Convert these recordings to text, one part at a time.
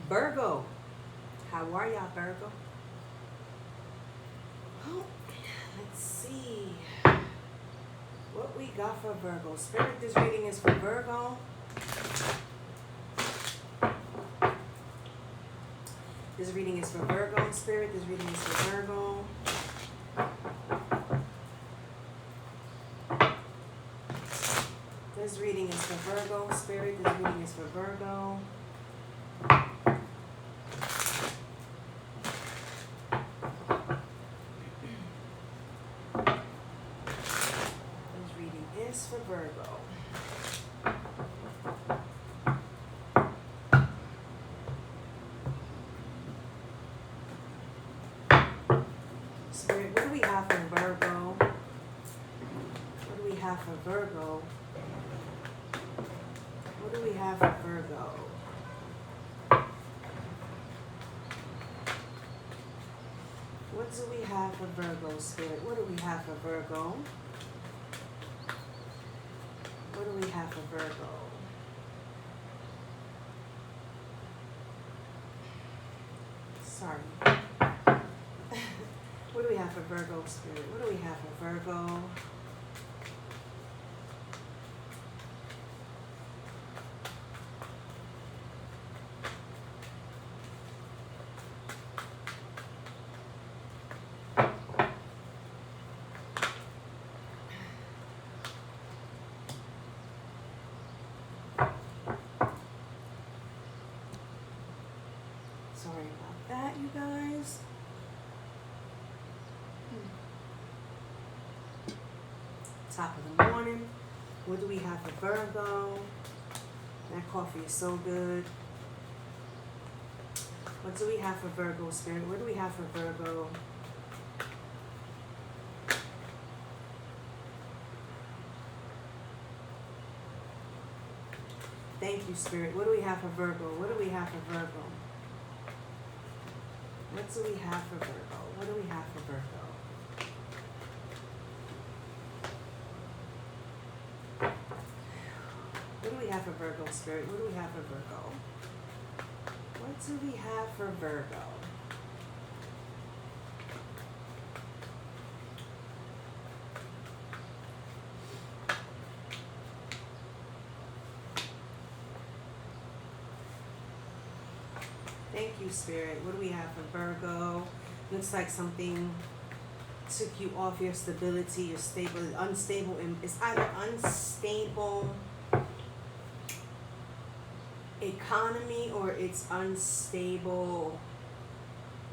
Virgo. How are y'all, Virgo? Oh, let's see what we got for Virgo. Spirit, this reading is for Virgo. This reading is for Virgo. Spirit, this reading is for Virgo. This reading is for Virgo. Spirit, this reading is for Virgo. This reading is for Virgo. Spirit, what do we have for Virgo? What do we have for Virgo? What do we have for Virgo? What do we have for Virgo, Spirit? What do we have for Virgo? What do we have for Virgo? Sorry. What do we have for Virgo, Spirit? What do we have for Virgo? Sorry about that, you guys. Top of the morning. What do we have for Virgo? That coffee is so good. What do we have for Virgo, Spirit? What do we have for Virgo? Thank you, Spirit. What do we have for Virgo? What do we have for Virgo? What do we have for Virgo? What do we have for Virgo? What do we have for Virgo, Spirit? What do we have for Virgo? What do we have for Virgo? Thank you, Spirit. What do we have for Virgo? Looks like something took you off your stability, your stable, unstable. It's either unstable economy or it's unstable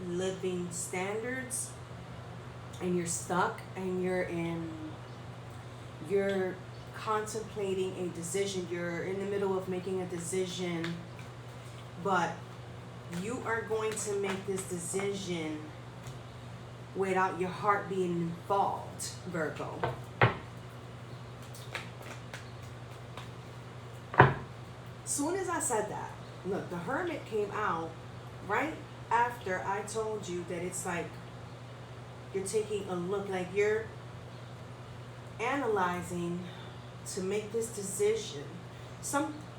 living standards, and you're stuck and you're contemplating a decision. You're in the middle of making a decision, but you are going to make this decision without your heart being involved, Virgo. Soon as I said that, look, the Hermit came out right after I told you that it's like you're taking a look, like you're analyzing to make this decision.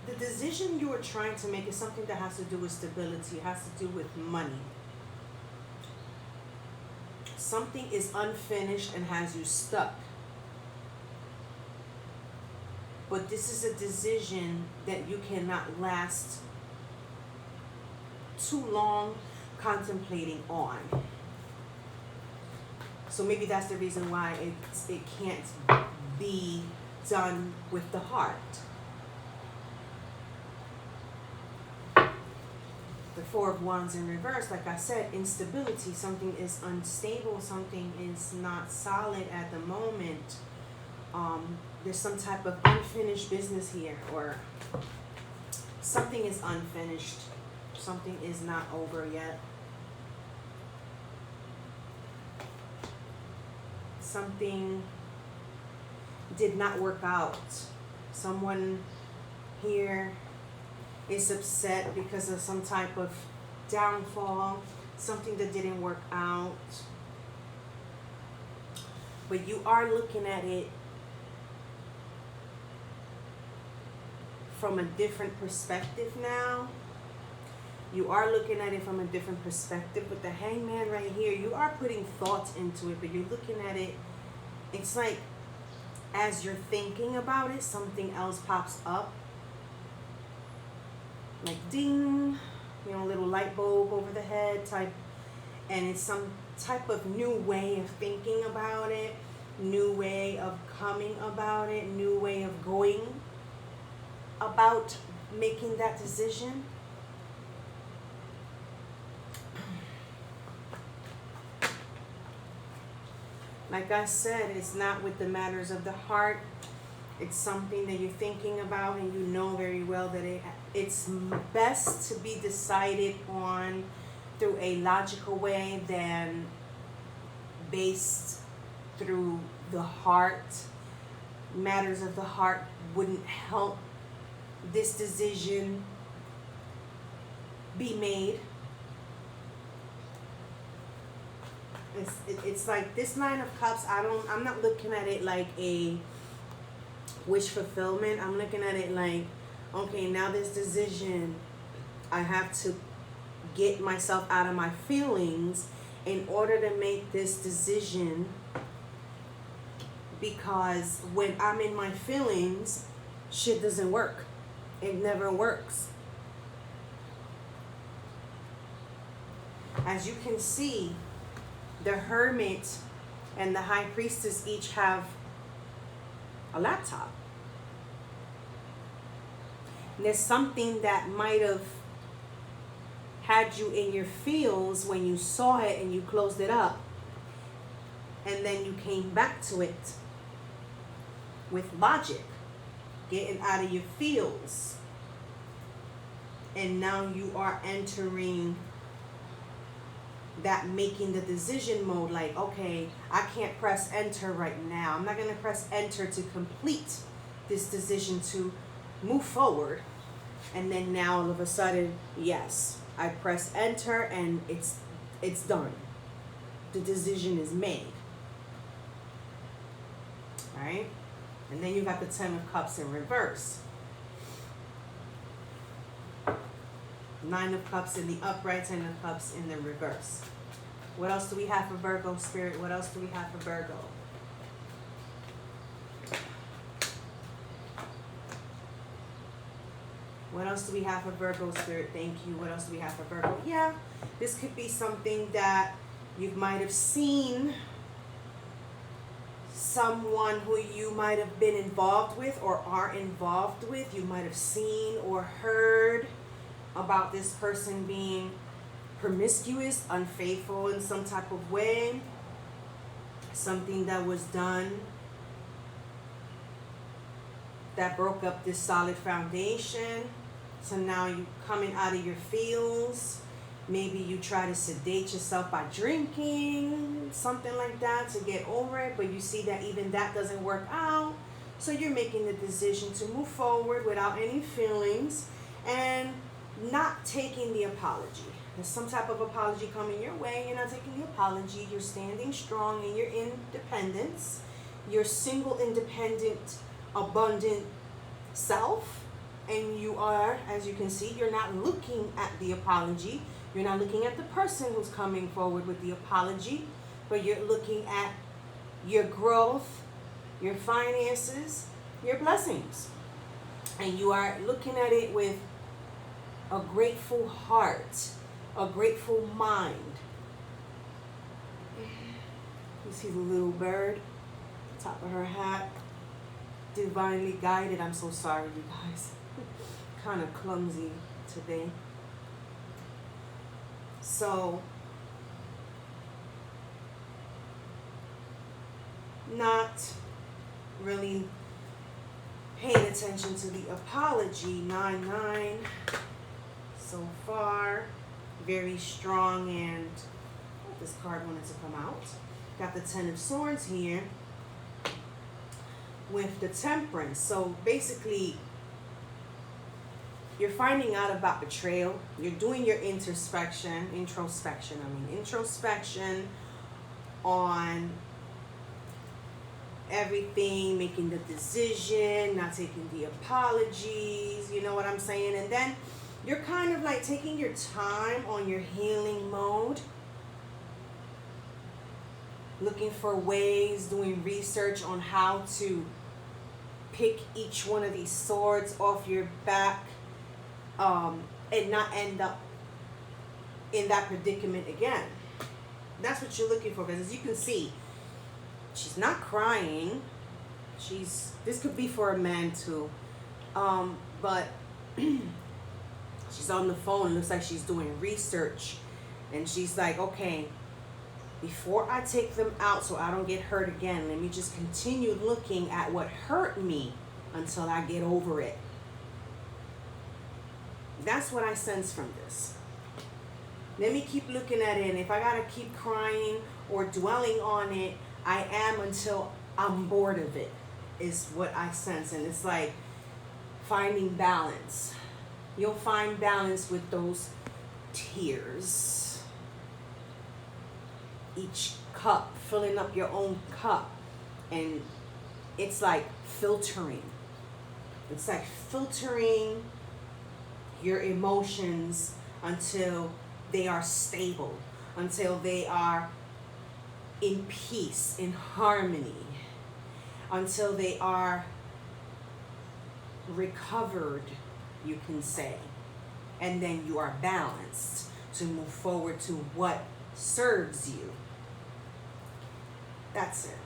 The decision you are trying to make is something that has to do with stability, has to do with money. Something is unfinished and has you stuck. But this is a decision that you cannot last too long contemplating on. So maybe that's the reason why it can't be done with the heart. The Four of Wands in reverse, like I said, instability. Something is unstable. Something is not solid at the moment. There's some type of unfinished business here, or something is unfinished. Something is not over yet. Something did not work out. Someone here is upset because of some type of downfall, something that didn't work out. But you are looking at it from a different perspective now. You are looking at it from a different perspective. With the Hangman right here, you are putting thought into it, but you're looking at it, it's like as you're thinking about it, something else pops up. Like ding, you know, a little light bulb over the head type. And it's some type of new way of thinking about it, new way of coming about it, new way of going about making that decision. Like I said, it's not with the matters of the heart. It's something that you're thinking about, and you know very well that it's best to be decided on through a logical way than based through the heart. Matters of the heart wouldn't help this decision be made. It's like this Nine of Cups, I'm not looking at it like a wish fulfillment. I'm looking at it like, okay, now this decision, I have to get myself out of my feelings in order to make this decision, because when I'm in my feelings, shit doesn't work. It never works. As you can see, the Hermit and the High Priestess each have a laptop. And there's something that might have had you in your feels when you saw it and you closed it up. And then you came back to it with logic, getting out of your feels. And now you are entering that making the decision mode, like, okay, I can't press enter right now. I'm not going to press enter to complete this decision to move forward. And then now all of a sudden, yes, I press enter and it's done. The decision is made. All right? And then you got the Ten of Cups in reverse. Nine of Cups in the upright, Ten of Cups in the reverse. What else do we have for Virgo, Spirit? What else do we have for Virgo? What else do we have for Virgo, Spirit? Thank you. What else do we have for Virgo? Yeah, this could be something that you might have seen someone who you might have been involved with or are involved with. You might have seen or heard about this person being promiscuous, unfaithful in some type of way, something that was done that broke up this solid foundation. So now you coming out of your feels. Maybe you try to sedate yourself by drinking, something like that, to get over it, but you see that even that doesn't work out. So you're making the decision to move forward without any feelings and not taking the apology. There's some type of apology coming your way. You're not taking the apology. You're standing strong in your independence, your single, independent, abundant self. And you are, as you can see, you're not looking at the apology. You're not looking at the person who's coming forward with the apology, but you're looking at your growth, your finances, your blessings. And you are looking at it with a grateful heart, a grateful mind. You see the little bird, top of her hat, divinely guided. I'm so sorry, you guys. Kind of clumsy today. So, not really paying attention to the apology. 9-9 so far, very strong. And this card wanted to come out. Got the Ten of Swords here with the Temperance. So basically, you're finding out about betrayal. You're doing your introspection on everything, making the decision, not taking the apologies, you know what I'm saying? And then You're kind of like taking your time on your healing mode, looking for ways, doing research on how to pick each one of these swords off your back, and not end up in that predicament again. That's what you're looking for, because as you can see, she's not crying. This could be for a man too, but she's on the phone. It looks like she's doing research, and she's like, okay, before I take them out so I don't get hurt again, let me just continue looking at what hurt me until I get over it. That's what I sense from this. Let me keep looking at it, and if I gotta keep crying or dwelling on it, I am until I'm bored of it, is what I sense. And it's like finding balance. You'll find balance with those tears. Each cup, filling up your own cup. And it's like filtering. It's like filtering your emotions until they are stable, until they are in peace, in harmony, until they are recovered, you can say. And then you are balanced to move forward to what serves you. That's it.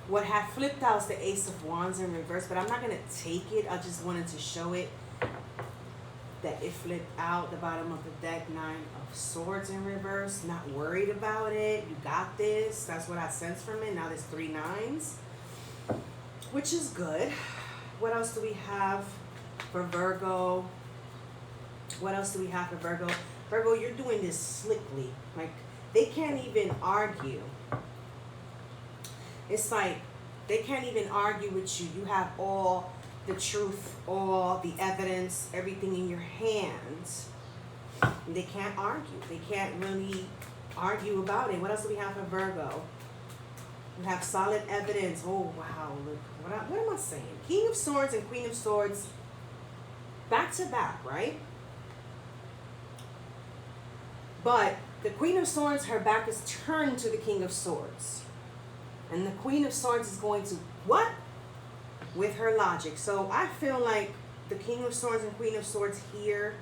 What had flipped out is the Ace of Wands in reverse, but I'm not going to take it. I just wanted to show it that it flipped out. The bottom of the deck, 9 of Swords in reverse. Not worried about it. You got this. That's what I sense from it. Now there's 3 9s, which is good. What else do we have for Virgo? What else do we have for Virgo? Virgo, you're doing this slickly. Like, they can't even argue. It's like they can't even argue with you. You have all the truth, all the evidence, everything in your hands. And they can't argue. They can't really argue about it. What else do we have for Virgo? We have solid evidence. Oh, wow. Look, what am I saying? King of Swords and Queen of Swords back to back, right? But the Queen of Swords, her back is turned to the King of Swords. And the Queen of Swords is going to what? With her logic. So I feel like the King of Swords and Queen of Swords here,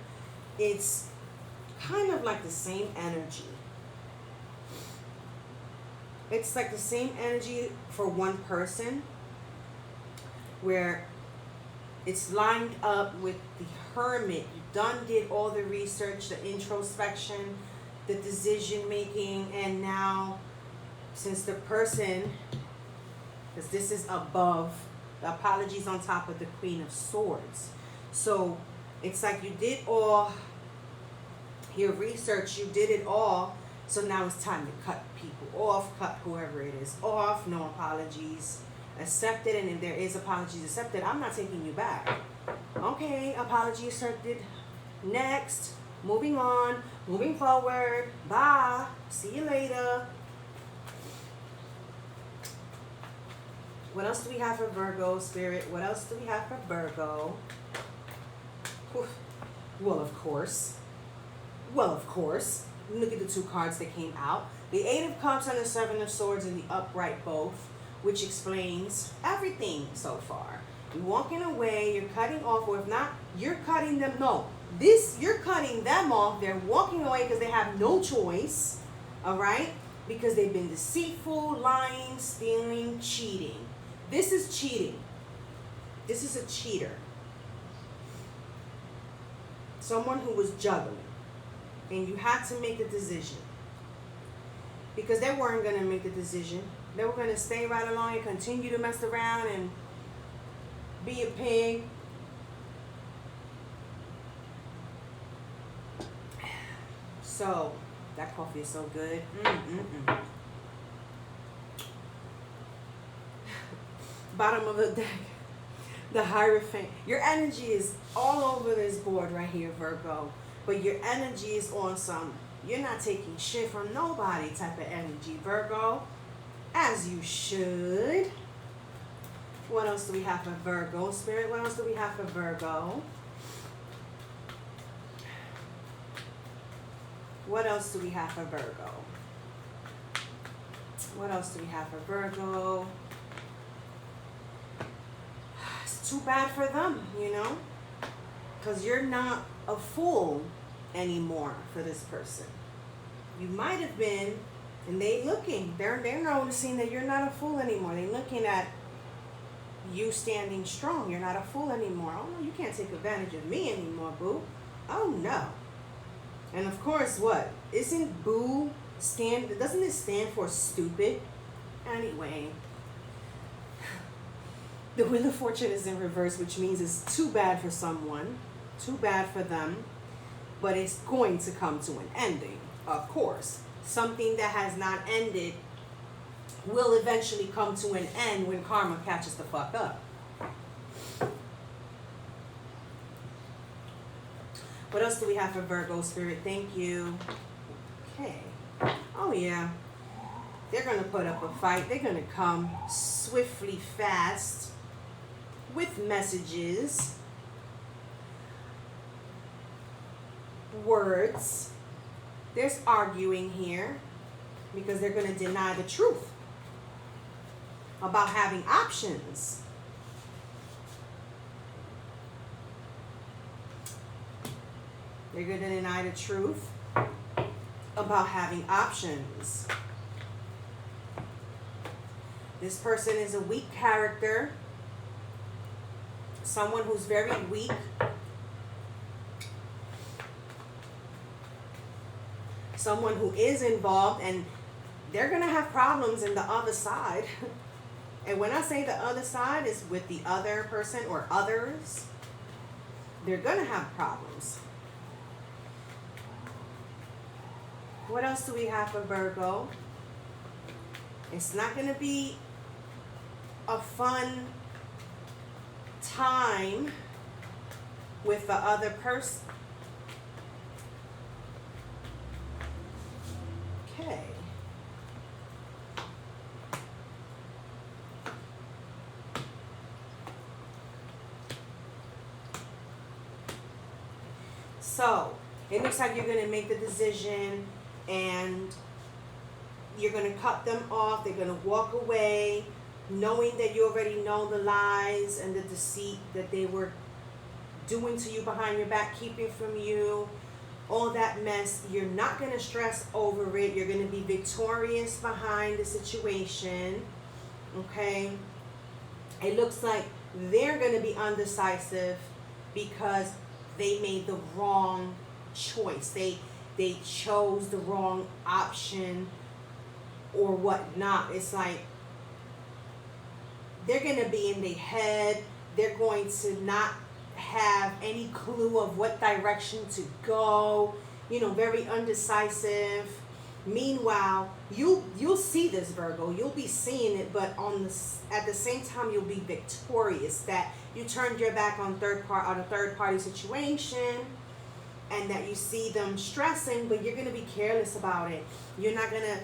it's kind of like the same energy. It's like the same energy for one person, where it's lined up with the Hermit. You did all the research, the introspection, the decision making, and now since the person, because this is above, the apologies on top of the Queen of Swords. So it's like you did all your research, you did it all. So now it's time to cut people off, cut whoever it is off, no apologies accepted. And if there is apologies accepted, I'm not taking you back. Okay, apology accepted. Next, moving on, moving forward. Bye. See you later. What else do we have for Virgo, Spirit? What else do we have for Virgo? Oof. Well, of course. Look at the 2 cards that came out. The 8 of Cups and the 7 of Swords in the upright both, which explains everything so far. You're walking away, you're cutting off, or if not, you're cutting them. No, you're cutting them off. They're walking away because they have no choice, all right? Because they've been deceitful, lying, stealing, cheating. This is cheating. This is a cheater. Someone who was juggling. And you had to make the decision. Because they weren't going to make the decision. They were going to stay right along and continue to mess around and be a pig. So, that coffee is so good. Bottom of the deck, the Hierophant. Your energy is all over this board right here, Virgo. But your energy is on some, you're not taking shit from nobody type of energy, Virgo. As you should. What else do we have for Virgo, Spirit? What else do we have for Virgo? What else do we have for Virgo? What else do we have for Virgo? It's too bad for them, you know? Because you're not a fool anymore for this person. You might have been, and they're noticing that you're not a fool anymore. They're looking at you standing strong. You're not a fool anymore. Oh no, you can't take advantage of me anymore, boo. Oh no. And of course, what? Isn't boo doesn't it stand for stupid? Anyway, the Wheel of Fortune is in reverse, which means it's too bad for someone, too bad for them, but it's going to come to an ending, of course. Something that has not ended will eventually come to an end when karma catches the fuck up. What else do we have for Virgo Spirit? Thank you. Okay. Oh yeah. They're going to put up a fight. They're going to come swiftly, fast, with messages, words. There's arguing here because they're going to deny the truth about having options. They're going to deny the truth about having options. This person is a weak character. Someone who's very weak. Someone who is involved, and they're going to have problems in the other side. And when I say the other side is with the other person or others, they're going to have problems. What else do we have for Virgo? It's not going to be a fun time with the other person. Okay. So, it looks like you're going to make the decision and you're going to cut them off. They're going to walk away knowing that you already know the lies and the deceit that they were doing to you behind your back, keeping from you, all that mess. You're not going to stress over it. You're going to be victorious behind the situation. Okay? It looks like they're going to be undecisive because they made the wrong choice. They chose the wrong option or whatnot. It's like they're going to be in their head. They're going to not have any clue of what direction to go. You know, very undecisive. Meanwhile, you'll see this, Virgo. You'll be seeing it, but at the same time, you'll be victorious. That you turned your back on a third party situation, and that you see them stressing, but you're going to be careless about it. You're not going to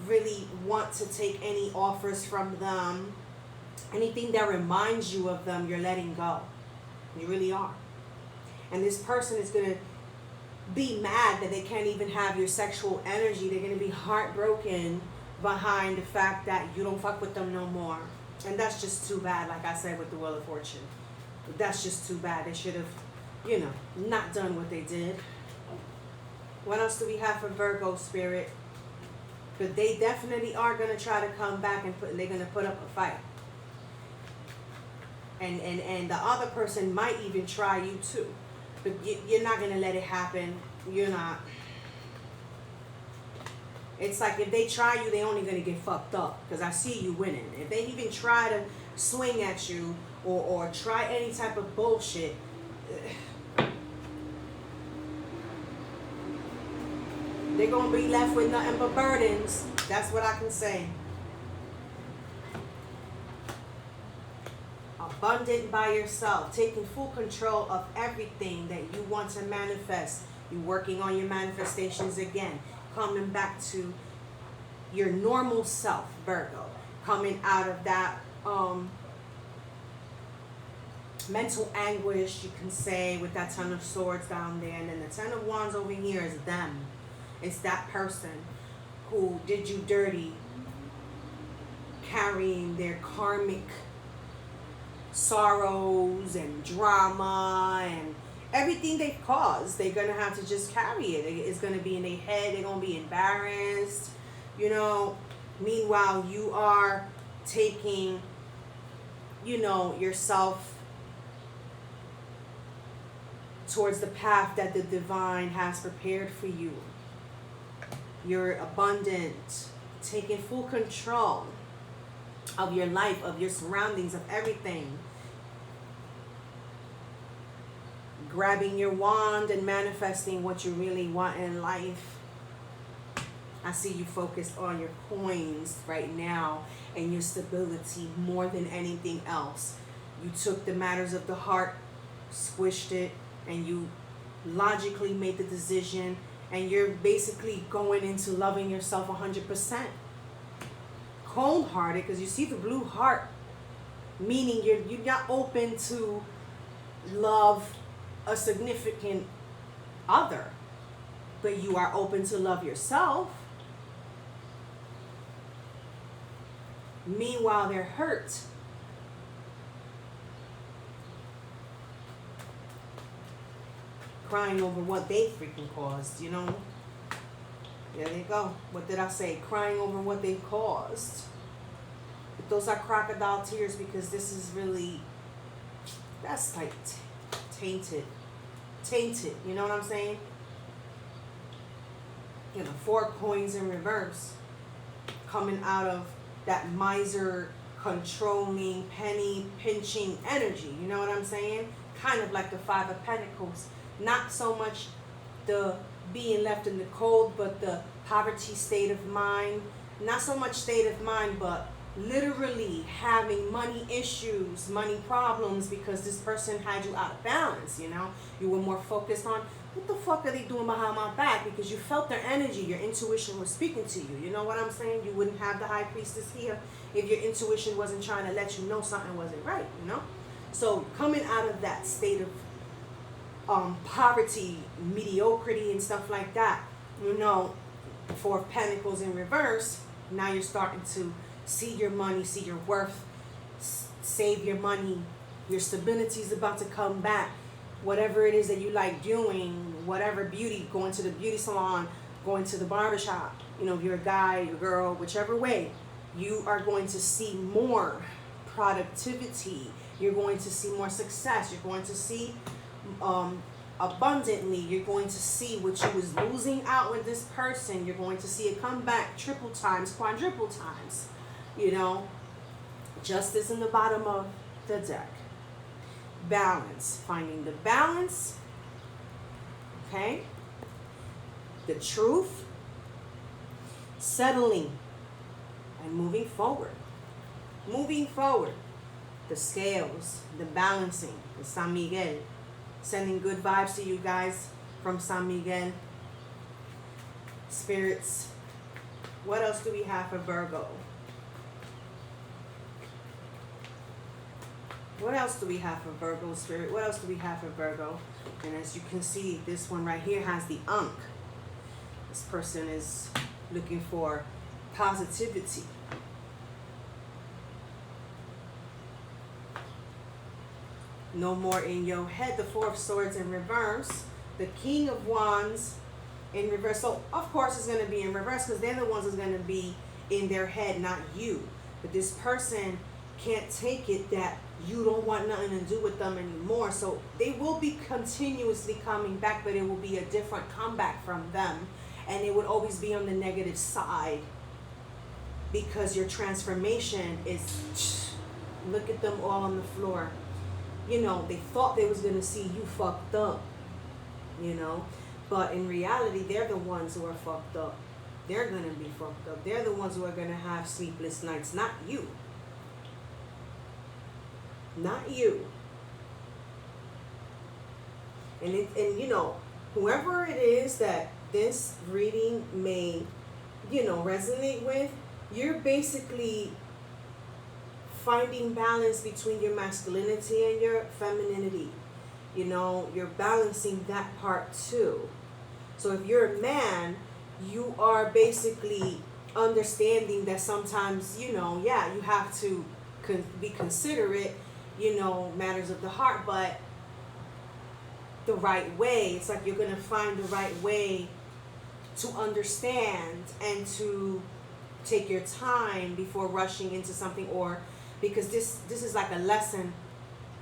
really want to take any offers from them. Anything that reminds you of them, you're letting go. You really are. And this person is going to be mad that they can't even have your sexual energy. They're going to be heartbroken behind the fact that you don't fuck with them no more. And that's just too bad, like I said with the Wheel of Fortune. That's just too bad. They should have, not done what they did. What else do we have for Virgo Spirit? But they definitely are going to try to come back and they're going to put up a fight. And the other person might even try you too. But you're not going to let it happen. You're not. It's like if they try you, they're only going to get fucked up. Because I see you winning. If they even try to swing at you or try any type of bullshit, they're going to be left with nothing but burdens. That's what I can say. Abundant by yourself, taking full control of everything that you want to manifest. You're working on your manifestations again, coming back to your normal self, Virgo, coming out of that mental anguish, you can say, with that Ten of Swords down there, and then the Ten of Wands over here is them. It's that person who did you dirty, carrying their karmic sorrows and drama and everything they've caused. They're gonna have to just carry it. It's gonna be in their head. They're gonna be embarrassed, you know. Meanwhile, you are taking, you know, yourself towards the path that the divine has prepared for you. You're abundant, taking full control of your life, of your surroundings, of everything. Grabbing your wand and manifesting what you really want in life. I see you focused on your coins right now and your stability more than anything else. You took the matters of the heart, squished it, and you logically made the decision, and you're basically going into loving yourself 100%. Cold-hearted, because you see the blue heart, meaning you're not open to love a significant other, but you are open to love yourself. Meanwhile, they're hurt. Crying over what they freaking caused, you know? There they go. What did I say? Crying over what they caused. But those are crocodile tears, because this is really, that's like tainted. Tainted, you know what I'm saying? You know, 4 coins in reverse, coming out of that miser, controlling, penny pinching energy, you know what I'm saying? Kind of like the 5 of Pentacles. Not so much the being left in the cold, but the poverty state of mind. Not so much state of mind, but literally having money issues, money problems, because this person had you out of balance, you know? You were more focused on, what the fuck are they doing behind my back? Because you felt their energy, your intuition was speaking to you. You know what I'm saying? You wouldn't have the High Priestess here if your intuition wasn't trying to let you know something wasn't right, you know? So coming out of that state of poverty, mediocrity, and stuff like that, you know, 4 of Pentacles in reverse, now you're starting to see your money, see your worth, save your money. Your stability is about to come back. Whatever it is that you like doing, whatever beauty, going to the beauty salon, going to the barbershop, you know, if you're a guy, you're a girl, whichever way, you are going to see more productivity. You're going to see more success. You're going to see abundantly. You're going to see what you was losing out with this person. You're going to see it come back triple times, quadruple times. You know, justice in the bottom of the deck. Balance, finding the balance, okay, the truth, settling, and moving forward. Moving forward, the scales, the balancing, the San Miguel. Sending good vibes to you guys from San Miguel. Spirits, what else do we have for Virgo? What else do we have for Virgo, Spirit? What else do we have for Virgo? And as you can see, this one right here has the Ankh. This person is looking for positivity. No more in your head. The 4 of Swords in reverse. The King of Wands in reverse. So, of course, it's going to be in reverse, because they're the ones that's going to be in their head, not you. But this person can't take it that you don't want nothing to do with them anymore. So they will be continuously coming back, but it will be a different comeback from them. And it would always be on the negative side, because your transformation is, look at them all on the floor. You know, they thought they was going to see you fucked up, you know. But in reality, they're the ones who are fucked up. They're going to be fucked up. They're the ones who are going to have sleepless nights, not you. Not you. And you know, whoever it is that this reading may, you know, resonate with, you're basically finding balance between your masculinity and your femininity. You know, you're balancing that part too. So if you're a man, you are basically understanding that sometimes, yeah, you have to be considerate, matters of the heart, but the right way. It's like you're going to find the right way to understand and to take your time before rushing into something, or because this is like a lesson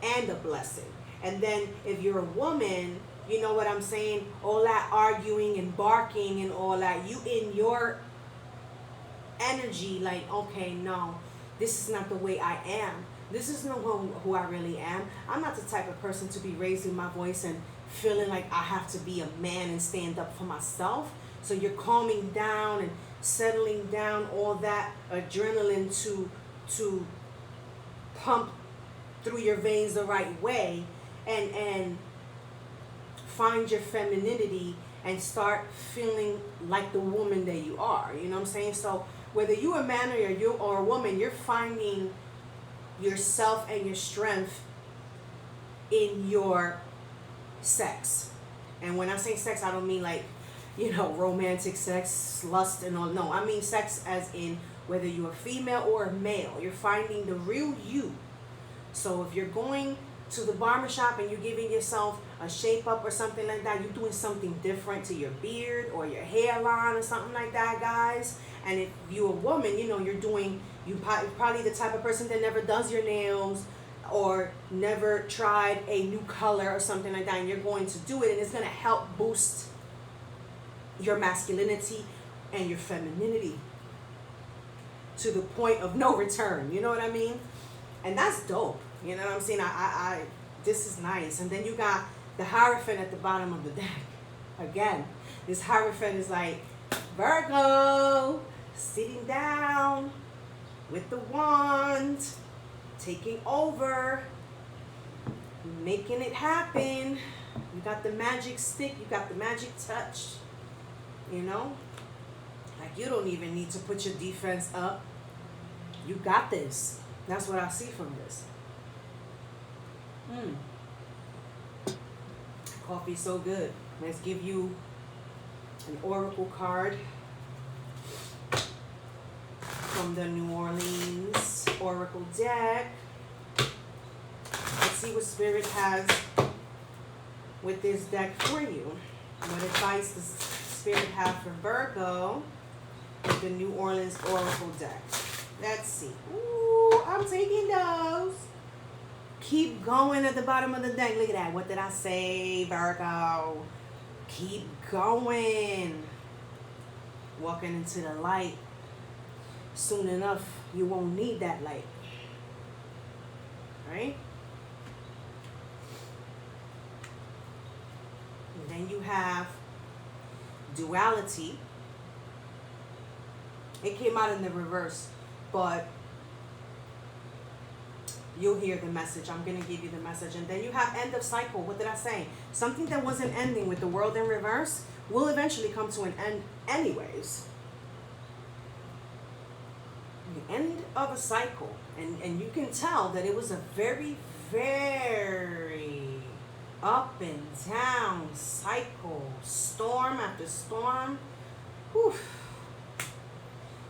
and a blessing. And then if you're a woman, you know what I'm saying, all that arguing and barking and all that, you in your energy like, okay, no, this is not the way I am. This is not who I really am. I'm not the type of person to be raising my voice and feeling like I have to be a man and stand up for myself. So you're calming down and settling down all that adrenaline to pump through your veins the right way, and find your femininity and start feeling like the woman that you are. You know what I'm saying? So whether you're a man or a woman, you're finding yourself and your strength in your sex. And when I say sex, I don't mean like, romantic sex, lust and all. No, I mean sex as in whether you're a female or a male. You're finding the real you. So if you're going to the barbershop and you're giving yourself a shape up or something like that, you're doing something different to your beard or your hairline or something like that, guys. And if you're a woman, you're probably the type of person that never does your nails or never tried a new color or something like that, and you're going to do it, and it's going to help boost your masculinity and your femininity to the point of no return. You know what I mean? And that's dope. You know what I'm saying? I this is nice. And then you got the Hierophant at the bottom of the deck. Again, this Hierophant is like Virgo, sitting down with the wand, taking over, making it happen. You got the magic stick, you got the magic touch. Like you don't even need to put your defense up. You got this. That's what I see from this. Coffee's so good. Let's give you an oracle card from the New Orleans Oracle deck. Let's see what Spirit has with this deck for you. What advice does Spirit have for Virgo with the New Orleans Oracle deck? Let's see. Ooh, I'm taking those. Keep going at the bottom of the deck. Look at that. What did I say, Virgo? Keep going. Walking into the light. Soon enough, you won't need that light. Right? And then you have duality. It came out in the reverse, but you'll hear the message. I'm going to give you the message. And then you have end of cycle. What did I say? Something that wasn't ending with the world in reverse will eventually come to an end anyways. The end of a cycle. And you can tell that it was a very, very up and down cycle. Storm after storm. Whew.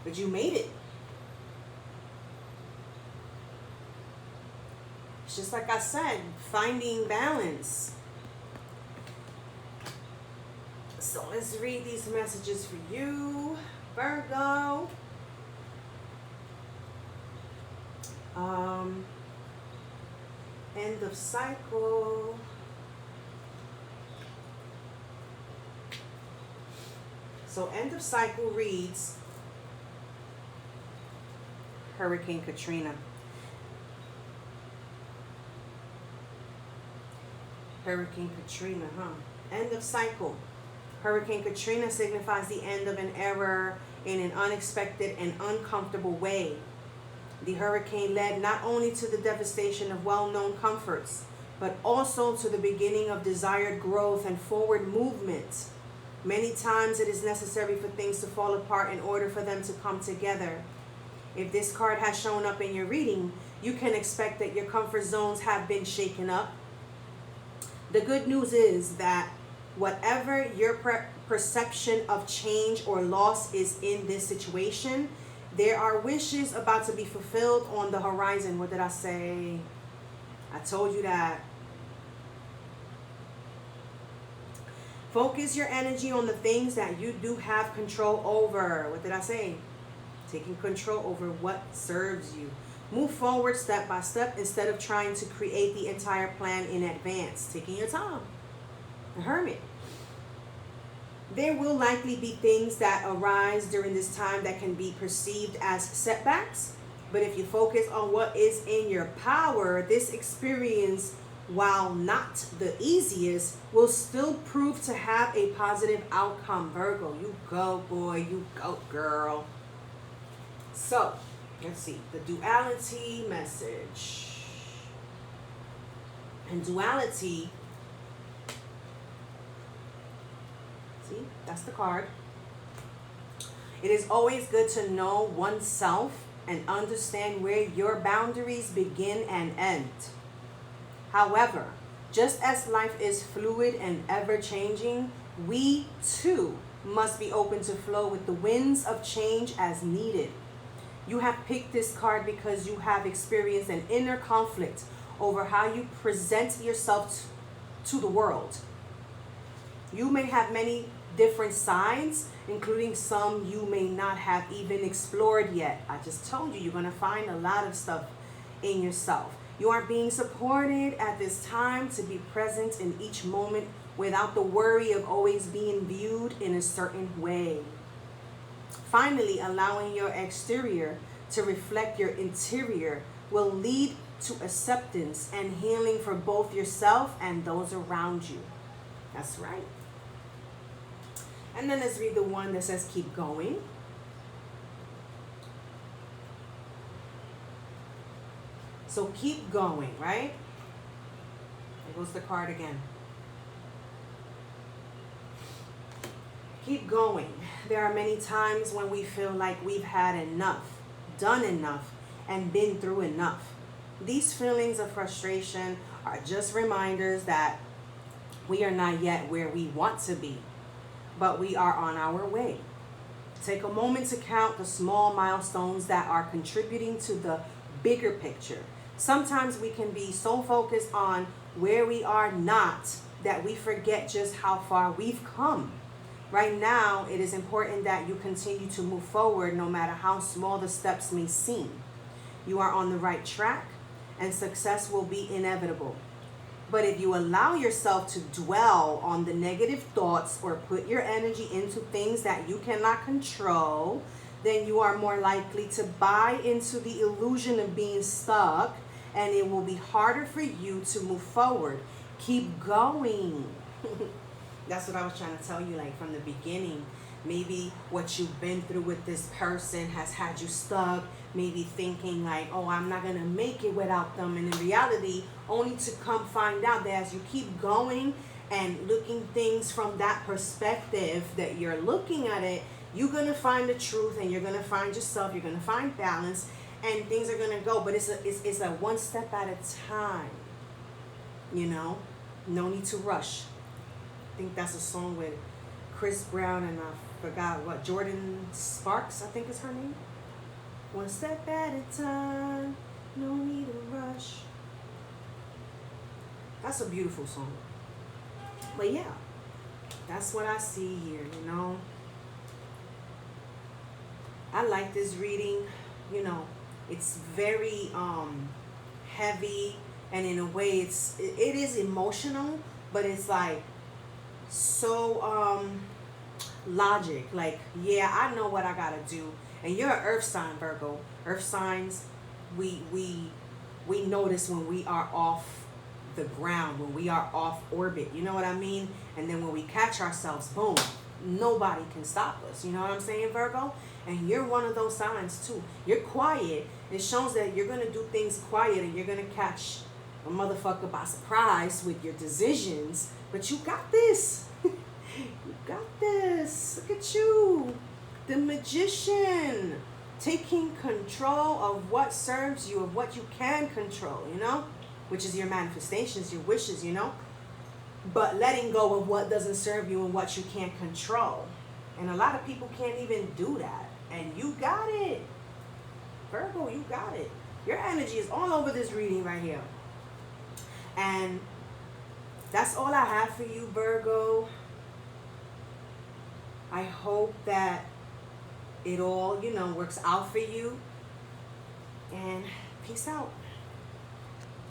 But you made it. It's just like I said, finding balance. So let's read these messages for you, Virgo. End of cycle. So end of cycle reads Hurricane Katrina. Hurricane Katrina, End of cycle. Hurricane Katrina signifies the end of an era in an unexpected and uncomfortable way. The hurricane led not only to the devastation of well-known comforts, but also to the beginning of desired growth and forward movement. Many times it is necessary for things to fall apart in order for them to come together. If this card has shown up in your reading, you can expect that your comfort zones have been shaken up. The good news is that Whatever your perception of change or loss is in this situation, there are wishes about to be fulfilled on the horizon. What did I say? I told you that. Focus your energy on the things that you do have control over. What did I say? Taking control over what serves you. Move forward step by step instead of trying to create the entire plan in advance. Taking your time. The Hermit. There will likely be things that arise during this time that can be perceived as setbacks. But if you focus on what is in your power, this experience, while not the easiest, will still prove to have a positive outcome. Virgo, you go, boy, you go, girl. So, let's see, the duality message. And duality, see, that's the card. It is always good to know oneself and understand where your boundaries begin and end. However, just as life is fluid and ever-changing, we too must be open to flow with the winds of change as needed. You have picked this card because you have experienced an inner conflict over how you present yourself to the world. You may have many different sides, including some you may not have even explored yet. I just told you, you're going to find a lot of stuff in yourself. You are being supported at this time to be present in each moment without the worry of always being viewed in a certain way. Finally, allowing your exterior to reflect your interior will lead to acceptance and healing for both yourself and those around you. That's right. And then let's read the one that says keep going. So keep going, right? There goes the card again. Keep going. There are many times when we feel like we've had enough, done enough, and been through enough. These feelings of frustration are just reminders that we are not yet where we want to be, but we are on our way. Take a moment to count the small milestones that are contributing to the bigger picture. Sometimes we can be so focused on where we are not that we forget just how far we've come. Right now, it is important that you continue to move forward no matter how small the steps may seem. You are on the right track and success will be inevitable. But if you allow yourself to dwell on the negative thoughts or put your energy into things that you cannot control, then you are more likely to buy into the illusion of being stuck, and it will be harder for you to move forward. Keep going. That's what I was trying to tell you, like from the beginning. Maybe what you've been through with this person has had you stuck, maybe thinking like, oh, I'm not going to make it without them. And in reality, only to come find out that as you keep going and looking things from that perspective that you're looking at it, you're going to find the truth and you're going to find yourself, you're going to find balance, and things are going to go. But it's a one step at a time, you know? No need to rush. I think that's a song with Chris Brown and I forgot what, Jordan Sparks, I think is her name. One step at a time, no need to rush. That's a beautiful song. But yeah, that's what I see here, you know. I like this reading, you know. It's very heavy, and in a way it is emotional, but it's like so logic. Like, yeah, I know what I gotta do. And you're an earth sign, Virgo. Earth signs, we notice when we are off the ground, when we are off orbit, you know what I mean? And then when we catch ourselves, boom, nobody can stop us. You know what I'm saying, Virgo? And you're one of those signs too. You're quiet. It shows that you're gonna do things quiet and you're gonna catch a motherfucker by surprise with your decisions. But you got this. You got this. Look at you. The Magician. Taking control of what serves you, of what you can control, you know? Which is your manifestations, your wishes, you know? but letting go of what doesn't serve you and what you can't control. And a lot of people can't even do that. And you got it. Virgo, you got it. Your energy is all over this reading right here. And that's all I have for you, Virgo. I hope that it all, works out for you. And peace out.